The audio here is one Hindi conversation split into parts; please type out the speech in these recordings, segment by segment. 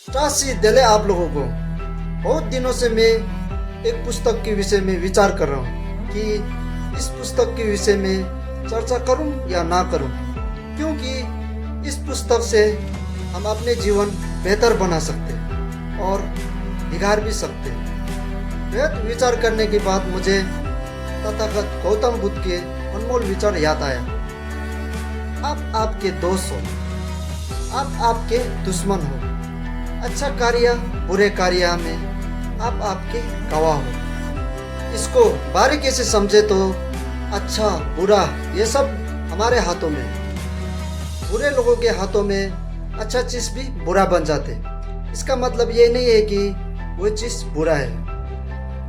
त्रासी दिले आप लोगों को। बहुत दिनों से मैं एक पुस्तक के विषय में विचार कर रहा हूँ कि इस पुस्तक के विषय में चर्चा करूँ या ना करूँ, क्योंकि इस पुस्तक से हम अपने जीवन बेहतर बना सकते हैं और बिगाड़ भी सकते हैं। बेहद विचार करने के बाद मुझे तथागत गौतम बुद्ध के अनमोल विचार याद आया। आप आपके दोस्त हो, आप आपके दुश्मन हो, अच्छा कार्य बुरे कार्य में आप आपके गवाह हो। इसको बारीकी से समझे तो अच्छा बुरा ये सब हमारे हाथों में, बुरे लोगों के हाथों में अच्छा चीज़ भी बुरा बन जाते। इसका मतलब ये नहीं है कि वो चीज़ बुरा है।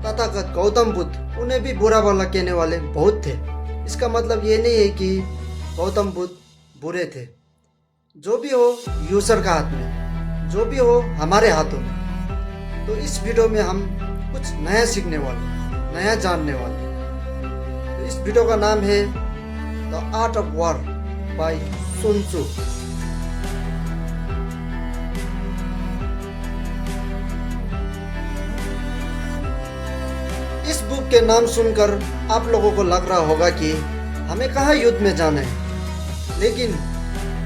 तथागत गौतम बुद्ध उन्हें भी बुरा भला कहने वाले बहुत थे। इसका मतलब ये नहीं है कि गौतम बुद्ध बुरे थे। जो भी हो यूजर का हाथ में, जो भी हो हमारे हाथों में। तो इस वीडियो में हम कुछ नया सीखने वाले, नया जानने वाले। तो इस वीडियो का नाम है the art of war by Sun Tzu. इस बुक के नाम सुनकर आप लोगों को लग रहा होगा कि हमें कहाँ युद्ध में जाना है, लेकिन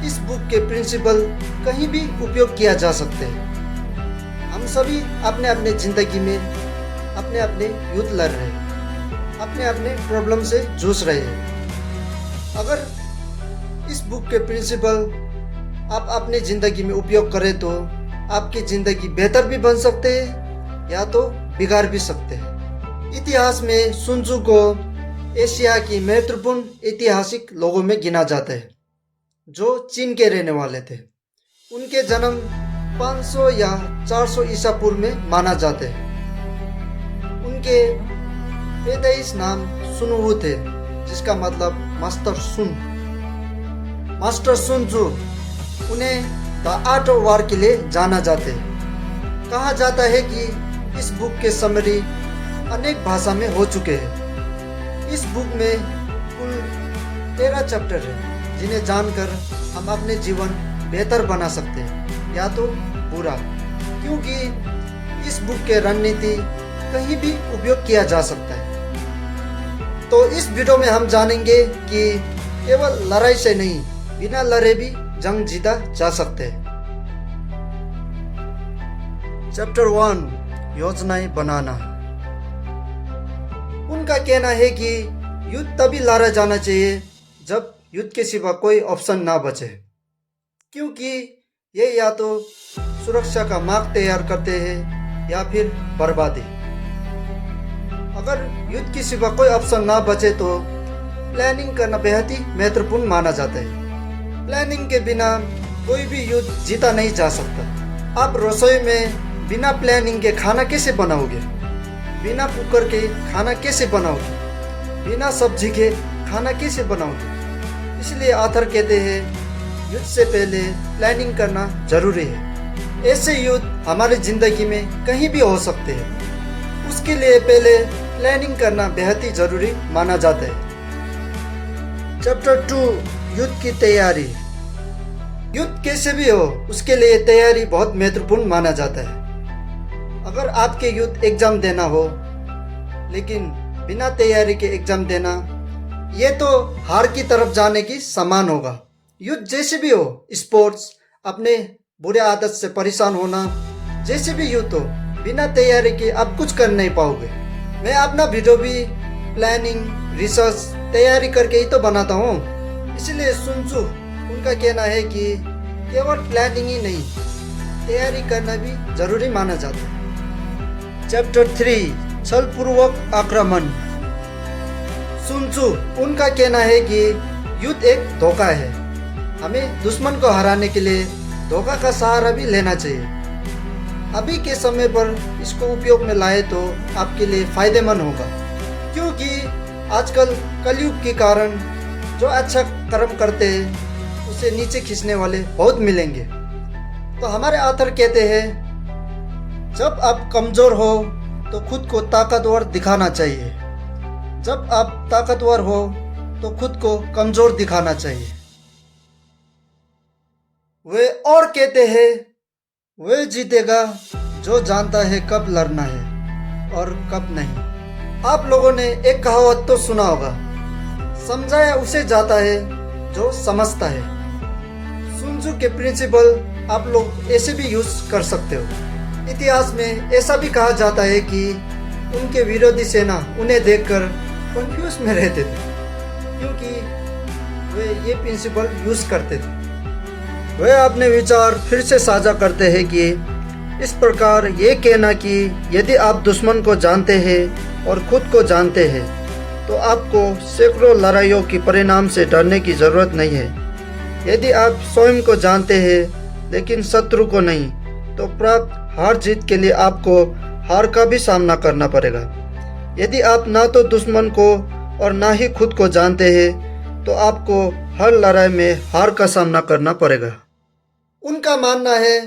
इस बुक के प्रिंसिपल कहीं भी उपयोग किया जा सकते हैं। हम सभी अपने अपने जिंदगी में अपने अपने युद्ध लड़ रहे हैं, अपने अपने प्रॉब्लम से जूझ रहे हैं। अगर इस बुक के प्रिंसिपल आप अपने जिंदगी में उपयोग करें तो आपकी जिंदगी बेहतर भी बन सकते हैं या तो बिगाड़ भी सकते हैं। इतिहास में सुन त्सू को एशिया की महत्वपूर्ण ऐतिहासिक लोगों में गिना जाता है, जो चीन के रहने वाले थे। उनके जन्म 500 या 400 ईसा पूर्व में माना जाते हैं। उनके पैदाइश नाम सुनवू थे, जिसका मतलब मास्टर सुन। मास्टर सुन त्सू उन्हें द आर्ट ऑफ वॉर के लिए जाना जाते हैं। कहा जाता है कि इस बुक के समरी अनेक भाषा में हो चुके हैं। इस बुक में कुल 13 चैप्टर है, जिन्हें जानकर हम अपने जीवन बेहतर बना सकते हैं या तो बुरा, क्योंकि इस बुक के रणनीति कहीं भी उपयोग किया जा सकता है। तो इस वीडियो में हम जानेंगे कि केवल लड़ाई से नहीं, बिना लड़े भी जंग जीता जा सकते हैं। चैप्टर 1 योजनाएं बनाना। उनका कहना है कि युद्ध तभी लड़ा जाना चाहिए जब युद्ध के सिवा कोई ऑप्शन ना बचे, क्योंकि ये या तो सुरक्षा का मार्ग तैयार करते हैं या फिर बर्बादी। अगर युद्ध के सिवा कोई ऑप्शन ना बचे तो प्लानिंग करना बेहद ही महत्वपूर्ण माना जाता है। प्लानिंग के बिना कोई भी युद्ध जीता नहीं जा सकता। आप रसोई में बिना प्लानिंग के खाना कैसे बनाओगे? बिना कुकर के खाना कैसे बनाओगे? बिना सब्जी के खाना कैसे बनाओगे? इसलिए आथर कहते हैं युद्ध से पहले प्लानिंग करना जरूरी है। ऐसे युद्ध हमारी जिंदगी में कहीं भी हो सकते हैं, उसके लिए पहले प्लानिंग करना बेहद ही जरूरी माना जाता है। चैप्टर 2 युद्ध की तैयारी। युद्ध कैसे भी हो, उसके लिए तैयारी बहुत महत्वपूर्ण माना जाता है। अगर आपके युद्ध एग्जाम देना हो, लेकिन बिना तैयारी के एग्जाम देना, ये तो हार की तरफ जाने की समान होगा। युद्ध जैसे भी हो, स्पोर्ट्स, अपने बुरे आदत से परेशान होना, जैसे भी युद्ध हो, बिना तैयारी के आप कुछ कर नहीं पाओगे। मैं अपना वीडियो भी प्लानिंग, रिसर्च, तैयारी करके ही तो बनाता हूँ। इसलिए सुन त्सू उनका कहना है कि केवल प्लानिंग ही नहीं, तैयारी करना भी जरूरी माना जाता है। चैप्टर 3 छलपूर्वक आक्रमण। सुन त्सू उनका कहना है कि युद्ध एक धोखा है। हमें दुश्मन को हराने के लिए धोखा का सहारा भी लेना चाहिए। अभी के समय पर इसको उपयोग में लाए तो आपके लिए फायदेमंद होगा, क्योंकि आजकल कलयुग के कारण जो अच्छा कर्म करते हैं उसे नीचे खींचने वाले बहुत मिलेंगे। तो हमारे आथर कहते हैं जब आप कमजोर हो तो खुद को ताकतवर दिखाना चाहिए, जब आप ताकतवर हो तो खुद को कमजोर दिखाना चाहिए। वे और कहते हैं वह जीतेगा जो जानता है कब लड़ना है और कब नहीं। आप लोगों ने एक कहावत तो सुना होगा, समझाया उसे जाता है जो समझता है। sun tzu के प्रिंसिपल आप लोग ऐसे भी यूज कर सकते हो। इतिहास में ऐसा भी कहा जाता है कि उनके विरोधी सेना उन्हें देखकर कंफ्यूज में रहते थे, क्योंकि वे ये प्रिंसिपल यूज करते थे। वे अपने विचार फिर से साझा करते हैं कि इस प्रकार ये कहना कि यदि आप दुश्मन को जानते हैं और खुद को जानते हैं तो आपको सैकड़ों लड़ाइयों के परिणाम से डरने की ज़रूरत नहीं है। यदि आप स्वयं को जानते हैं लेकिन शत्रु को नहीं, तो प्राप्त हार जीत के लिए आपको हार का भी सामना करना पड़ेगा। यदि आप ना तो दुश्मन को और ना ही खुद को जानते हैं तो आपको हर लड़ाई में हार का सामना करना पड़ेगा। उनका मानना है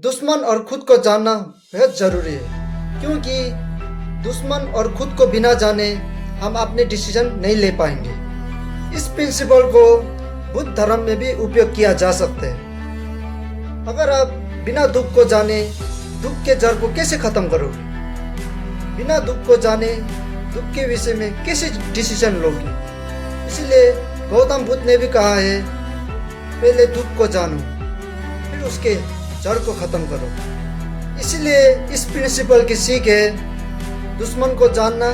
दुश्मन और खुद को जानना बेहद ज़रूरी है, क्योंकि दुश्मन और खुद को बिना जाने हम अपने डिसीजन नहीं ले पाएंगे। इस प्रिंसिपल को बुद्ध धर्म में भी उपयोग किया जा सकता है। अगर आप बिना दुख को जाने दुख के जड़ को कैसे खत्म करोगे? बिना दुख को जाने दुख के विषय में कैसे डिसीजन लोगे? इसलिए गौतम बुद्ध ने भी कहा है, पहले दुख को जानो फिर उसके जड़ को खत्म करो। इसलिए इस प्रिंसिपल की सीख है, दुश्मन को जानना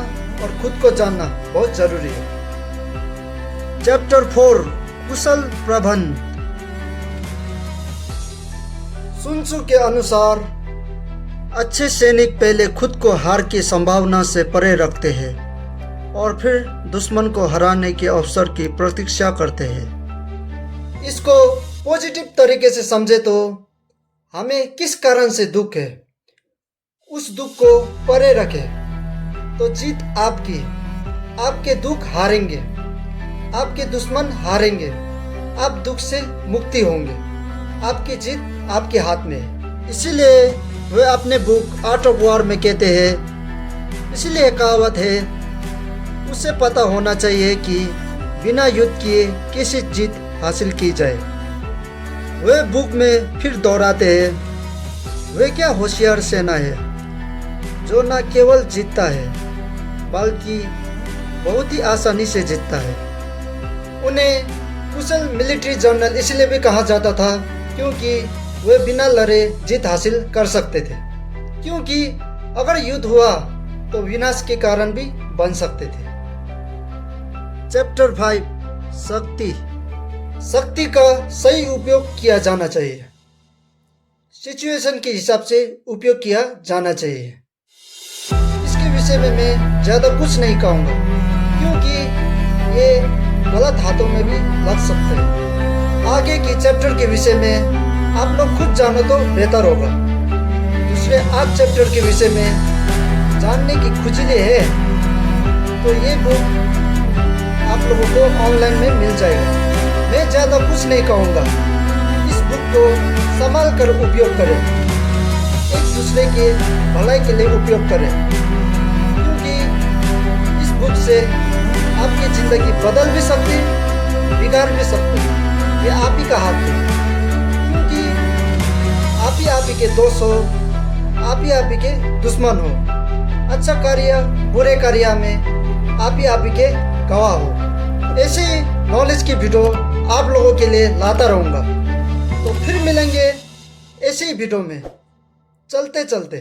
और खुद को जानना बहुत जरूरी है। चैप्टर 4 कुशल प्रबंध। sun tzu के अनुसार अच्छे सैनिक पहले खुद को हार की संभावना से परे रखते हैं और फिर दुश्मन को हराने के अवसर की प्रतीक्षा करते हैं। इसको पॉजिटिव तरीके से समझे तो हमें किस कारण से दुख है, उस दुख को परे रखें तो जीत आपकी। आपके दुख हारेंगे, आपके दुश्मन हारेंगे, आप दुख से मुक्ति होंगे। आपकी जीत आपके हाथ में है। इसीलिए वे अपने बुक आर्ट ऑफ वॉर में कहते हैं, इसलिए कहावत है, उसे पता होना चाहिए कि बिना युद्ध किए कैसे जीत हासिल की जाए। वे बुक में फिर दोहराते हैं, वे क्या होशियार सेना है जो न केवल जीतता है बल्कि बहुत ही आसानी से जीतता है। उन्हें कुशल मिलिट्री जनरल इसलिए भी कहा जाता था क्योंकि वे बिना लड़े जीत हासिल कर सकते थे, क्योंकि अगर युद्ध हुआ तो विनाश के कारण भी बन सकते थे। चैप्टर 5 शक्ति। शक्ति का सही उपयोग किया जाना चाहिए, सिचुएशन के हिसाब से उपयोग किया जाना चाहिए। इसके विषय में मैं ज़्यादा कुछ नहीं कहूँगा, क्योंकि ये गलत हाथों में भी लग सकते हैं। आगे की चैप्टर के विषय में आप लोग खुद जानो तो बेहतर होगा। दूसरे 8 चैप्टर के विषय में जानने की खुजली है तो ये बुक आप लोगों को ऑनलाइन में मिल जाएगा। मैं ज़्यादा कुछ नहीं कहूँगा। इस बुक को संभाल कर उपयोग करें, एक दूसरे के भलाई के लिए उपयोग करें, क्योंकि इस बुक से आपकी ज़िंदगी बदल भी सकती है, बिगाड़ भी सकती है। ये आप ही का हाथ है, क्योंकि आप ही के दोस्त हो, आप ही के दुश्मन हो। अच्छा कार्य बुरे कार्य में आप ही के गवाह हो। ऐसे नॉलेज की वीडियो आप लोगों के लिए लाता रहूँगा। तो फिर मिलेंगे ऐसे ही वीडियो में चलते चलते।